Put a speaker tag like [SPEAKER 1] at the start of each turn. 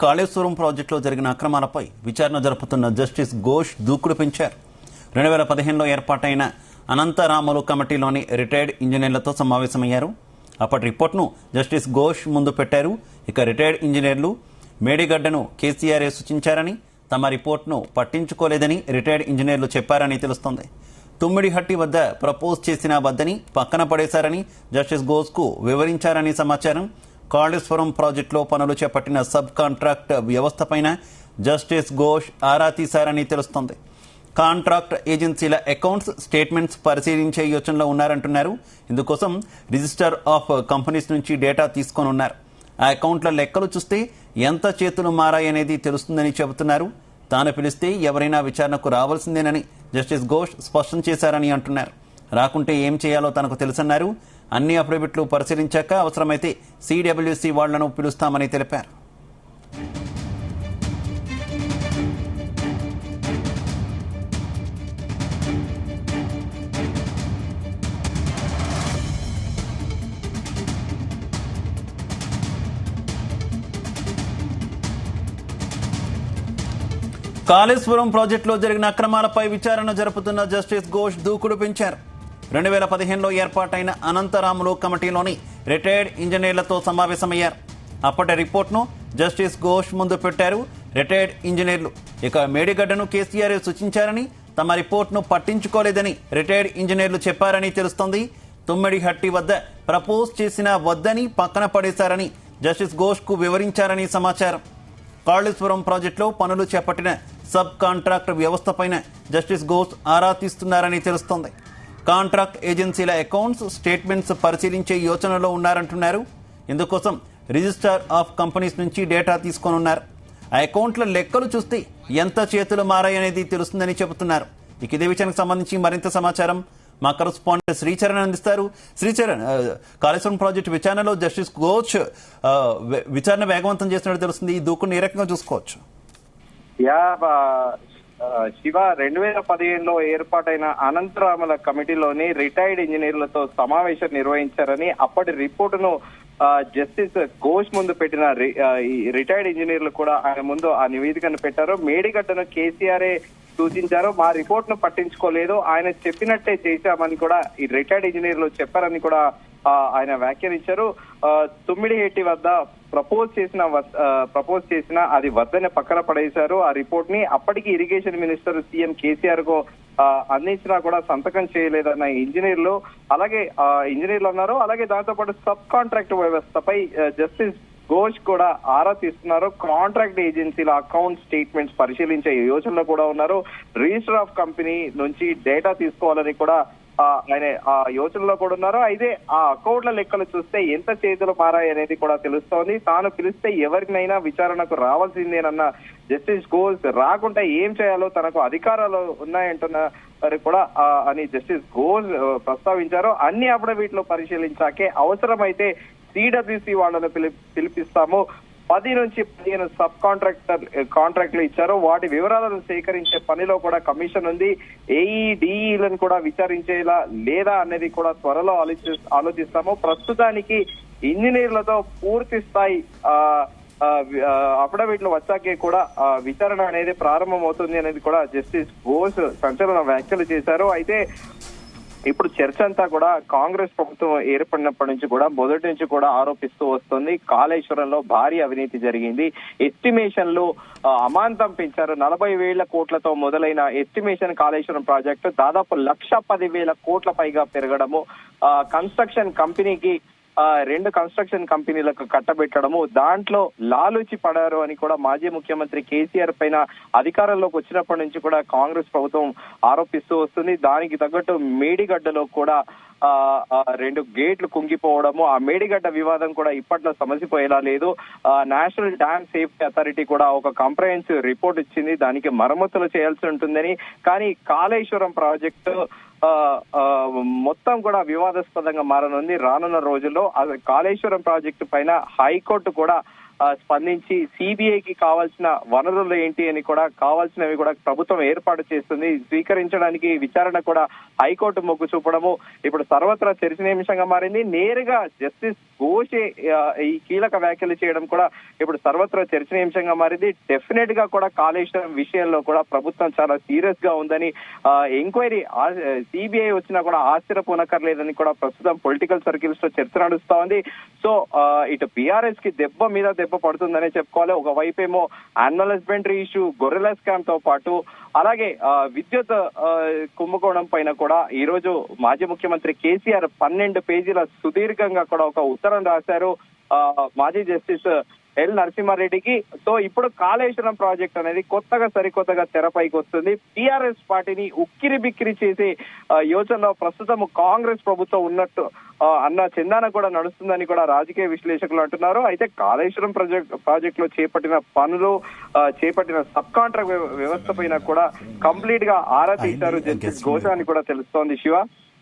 [SPEAKER 1] కాళేశ్వరం ప్రాజెక్టులో జరిగిన అక్రమాలపై విచారణ జరుపుతున్న జస్టిస్ ఘోష్ దూకుడు పెంచారు. 2015లో ఏర్పాటైన అనంతరాములు కమిటీలోని రిటైర్డ్ ఇంజనీర్లతో సమావేశమయ్యారు. అప్పటి రిపోర్టును జస్టిస్ ఘోష్ ముందు పెట్టారు. ఇక రిటైర్డ్ ఇంజనీర్లు మేడిగడ్డను కేసీఆర్ సూచించారని, తమ రిపోర్టును పట్టించుకోలేదని రిటైర్డ్ ఇంజనీర్లు చెప్పారని తెలుస్తోంది. తుమ్మిడిహట్టి వద్ద ప్రపోజ్ చేసిన వద్దని పక్కన పడేశారని జస్టిస్ ఘోష్కు వివరించారని సమాచారం. కాళేశ్వరం ప్రాజెక్టులో పనులు చేపట్టిన సబ్ కాంట్రాక్ట్ వ్యవస్థపైన జస్టిస్ ఘోష్ ఆరా తీశారని తెలుస్తోంది. కాంట్రాక్ట్ ఏజెన్సీల అకౌంట్స్, స్టేట్మెంట్స్ పరిశీలించే యోచనలో ఉన్నారంటున్నారు. ఇందుకోసం రిజిస్టర్ ఆఫ్ కంపెనీస్ నుంచి డేటా తీసుకోనున్నారు. ఆ అకౌంట్ల లెక్కలు చూస్తే ఎంత చేతులు మారాయనేది తెలుస్తుందని చెబుతున్నారు. తాను పిలిస్తే ఎవరైనా విచారణకు రావాల్సిందేనని జస్టిస్ ఘోష్ స్పష్టం చేశారని అంటున్నారు. రాకుంటే ఏం చేయాలో తనకు తెలుసన్నారు. అన్ని అఫిడవిట్లు పరిశీలించాక అవసరమైతే సిడబ్ల్యూసి వాళ్లను పిలుస్తామని తెలిపారు. కాళేశ్వరం ప్రాజెక్టులో జరిగిన అక్రమాలపై విచారణ జరుపుతున్న జస్టిస్ ఘోష్ దూకుడు పెంచారు. 2015లో ఏర్పాటైన అనంతరాములు కమిటీలోని రిటైర్డ్ ఇంజనీర్లతో సమావేశమయ్యారు. అప్పటి రిపోర్టును జస్టిస్ ఘోష్ ముందు పెట్టారు. రిటైర్డ్ ఇంజనీర్లు ఇక మేడిగడ్డను కేసీఆర్ సూచించారని, తమ రిపోర్టును పట్టించుకోలేదని రిటైర్డ్ ఇంజనీర్లు చెప్పారని తెలుస్తోంది. తుమ్మిడిహట్టి వద్ద ప్రపోజ్ చేసిన వద్దని పక్కన పడేశారని జస్టిస్ ఘోష్కు వివరించారని సమాచారం. కాళేశ్వరం ప్రాజెక్టులో పనులు చేపట్టిన సబ్ కాంట్రాక్ట్ వ్యవస్థపైన జస్టిస్ ఘోష్ ఆరా తీస్తున్నారని తెలుస్తోంది. కాంట్రాక్ట్ ఏజెన్సీల అకౌంట్స్, స్టేట్మెంట్స్ పరిశీలించే యోచనలో ఉన్నారంటున్నారు. ఇందుకోసం రిజిస్టర్ ఆఫ్ కంపెనీస్ నుంచి డేటా తీసుకోనున్నారు. ఆ అకౌంట్ల లెక్కలు చూస్తే ఎంత చేతులు మారాయనేది తెలుస్తుందని చెబుతున్నారు. ఇక ఇదే విషయానికి సంబంధించి మరింత సమాచారం మా కరెస్పాండెంట్ శ్రీచరణ్ అందిస్తారు. శ్రీచరణ్, కాళేశ్వరం ప్రాజెక్టు విచారణలో జస్టిస్ ఘోష్ విచారణ వేగవంతం చేస్తున్నట్టు తెలుస్తుంది. ఈ దూకుని ఏ రకంగా చూసుకోవచ్చు?
[SPEAKER 2] శివ, 2015లో ఏర్పాటైన అనంతరాముల కమిటీలోని రిటైర్డ్ ఇంజనీర్లతో సమావేశం నిర్వహించారని, అప్పటి రిపోర్టును జస్టిస్ ఘోష్ ముందు పెట్టిన రిటైర్డ్ ఇంజనీర్లు కూడా ఆయన ముందు ఆ నివేదికను పెట్టారు. మేడిగడ్డను కేసీఆర్ సూచించారు, మా రిపోర్ట్ ను పట్టించుకోలేదు, ఆయన చెప్పినట్టే చేశామని కూడా ఈ రిటైర్డ్ ఇంజనీర్లు చెప్పారని కూడా ఆయన వ్యాఖ్యానించారు. తుమ్మిడిహెట్టి వద్ద ప్రపోజ్ చేసిన అది వద్దని పక్కన పడేశారు. ఆ రిపోర్ట్ ని అప్పటికి ఇరిగేషన్ మినిస్టర్ సీఎం కేసీఆర్ కు అందించినా కూడా సంతకం చేయలేదన్న ఇంజనీర్లు అన్నారు. అలాగే దాంతో పాటు సబ్ కాంట్రాక్ట్ వ్యవస్థపై జస్టిస్ ఘోష్ కూడా ఆరా తీస్తున్నారు. కాంట్రాక్ట్ ఏజెన్సీల అకౌంట్, స్టేట్మెంట్స్ పరిశీలించే యోచనలో కూడా ఉన్నారు. రిజిస్టర్ ఆఫ్ కంపెనీ నుంచి డేటా తీసుకోవాలని కూడా ఆయన ఆ యోచనలో కూడా ఉన్నారు. అయితే ఆ అకౌంట్ల లెక్కలు చూస్తే ఎంత చేతులు మారాయి అనేది కూడా తెలుస్తోంది. తాను పిలిస్తే ఎవరినైనా విచారణకు రావాల్సిందేనన్న జస్టిస్ ఘోష్, రాకుండా ఏం చేయాలో తనకు అధికారాలు ఉన్నాయంటున్నారు కూడా అని జస్టిస్ ఘోష్ ప్రస్తావించారు. అన్ని అఫిడవిట్లు పరిశీలించాకే అవసరమైతే సిడబ్ల్యూసి వాళ్ళను పిలిపిస్తాము. 10 నుంచి 15 సబ్ కాంట్రాక్ట్లు ఇచ్చారు. వాటి వివరాలను సేకరించే పనిలో కూడా కమిషన్ ఉంది. ఏఈడిఈలను కూడా విచారించేలా లేదా అనేది కూడా త్వరలో ఆలోచిస్తాము. ప్రస్తుతానికి ఇంజనీర్లతో పూర్తి స్థాయి అఫిడవిట్లు వచ్చాకే కూడా విచారణ అనేది ప్రారంభమవుతుంది అనేది కూడా జస్టిస్ ఘోష్ సంచలన వ్యాఖ్యలు చేశారు. అయితే ఇప్పుడు చర్చ అంతా కూడా కాంగ్రెస్ ప్రభుత్వం ఏర్పడినప్పటి నుంచి కూడా మొదటి నుంచి కూడా ఆరోపిస్తూ వస్తుంది. కాళేశ్వరంలో భారీ అవినీతి జరిగింది. ఎస్టిమేషన్లు అమాంతం పెంచారు. 40,000 కోట్లతో మొదలైన ఎస్టిమేషన్ కాళేశ్వరం ప్రాజెక్టు దాదాపు 1,10,000 కోట్ల పైగా పెరగడము, కన్స్ట్రక్షన్ కంపెనీకి 2 కన్స్ట్రక్షన్ కంపెనీలకు కట్టబెట్టడము, దాంట్లో లాలూచి పడారు అని కూడా మాజీ ముఖ్యమంత్రి కేసీఆర్ పైన అధికారంలోకి వచ్చినప్పటి నుంచి కూడా కాంగ్రెస్ ప్రభుత్వం ఆరోపిస్తూ వస్తుంది. దానికి తగ్గట్టు మేడిగడ్డలో కూడా 2 గేట్లు కుంగిపోవడము, ఆ మేడిగడ్డ వివాదం కూడా ఇప్పట్లో సమసిపోయేలా లేదు. నేషనల్ డ్యామ్ సేఫ్టీ అథారిటీ కూడా ఒక కాంప్రహెన్సివ్ రిపోర్ట్ ఇచ్చింది, దానికి మరమ్మతులు చేయాల్సి ఉంటుందని. కానీ కాళేశ్వరం ప్రాజెక్టు మొత్తం కూడా వివాదాస్పదంగా మారనుంది. రానున్న రోజుల్లో కాళేశ్వరం ప్రాజెక్టు పైన హైకోర్టు కూడా స్పందించి సిబిఐకి కావాల్సిన వనరులు ఏంటి అని కూడా కావాల్సినవి కూడా ప్రభుత్వం ఏర్పాటు చేస్తుంది. స్వీకరించడానికి విచారణ కూడా హైకోర్టు మొగ్గు చూపడము ఇప్పుడు సర్వత్రా చర్చనీయాంశంగా మారింది. నేరుగా జస్టిస్ ఘోషే ఈ కీలక వ్యాఖ్యలు చేయడం కూడా ఇప్పుడు సర్వత్రా చర్చనీయాంశంగా మారింది. డెఫినెట్ గా కూడా కాళేశ్వరం విషయంలో కూడా ప్రభుత్వం చాలా సీరియస్ గా ఉందని, ఎంక్వైరీ సిబిఐ వచ్చినా కూడా ఆశ్చర్యపోనక్కర్లేదని కూడా ప్రస్తుతం పొలిటికల్ సర్కిల్స్ లో చర్చ నడుస్తా ఉంది. సో ఇటు బీఆర్ఎస్ కి దెబ్బ మీద దెబ్బ పడుతుందనే చెప్పుకోవాలి. ఒకవైపేమో యాన్యువల్ హస్బెండరీ ఇష్యూ, గొర్రెల స్కామ్ తో పాటు అలాగే విద్యుత్ కుంభకోణం పైన కూడా ఈ రోజు మాజీ ముఖ్యమంత్రి కేసీఆర్ 12 పేజీల సుదీర్ఘంగా కూడా ఒక ఉత్తరం రాశారు మాజీ జస్టిస్ ఎల్ నరసింహారెడ్డికి. సో ఇప్పుడు కాళేశ్వరం ప్రాజెక్ట్ అనేది సరికొత్తగా తెరపైకి వస్తుంది. టీఆర్ఎస్ పార్టీని ఉక్కిరి బిక్కిరి చేసే యోచనలో ప్రస్తుతం కాంగ్రెస్ ప్రభుత్వం ఉన్నట్టు అన్న చందాన కూడా నడుస్తుందని కూడా రాజకీయ విశ్లేషకులు అంటున్నారు. అయితే కాళేశ్వరం ప్రాజెక్ట్ లో చేపట్టిన పనులు, చేపట్టిన సబ్ కాంట్రాక్ట్ వ్యవస్థ పైన కూడా కంప్లీట్ గా ఆరా తీశారు జస్టిస్ ఘోష్ అని కూడా తెలుస్తోంది. శివ.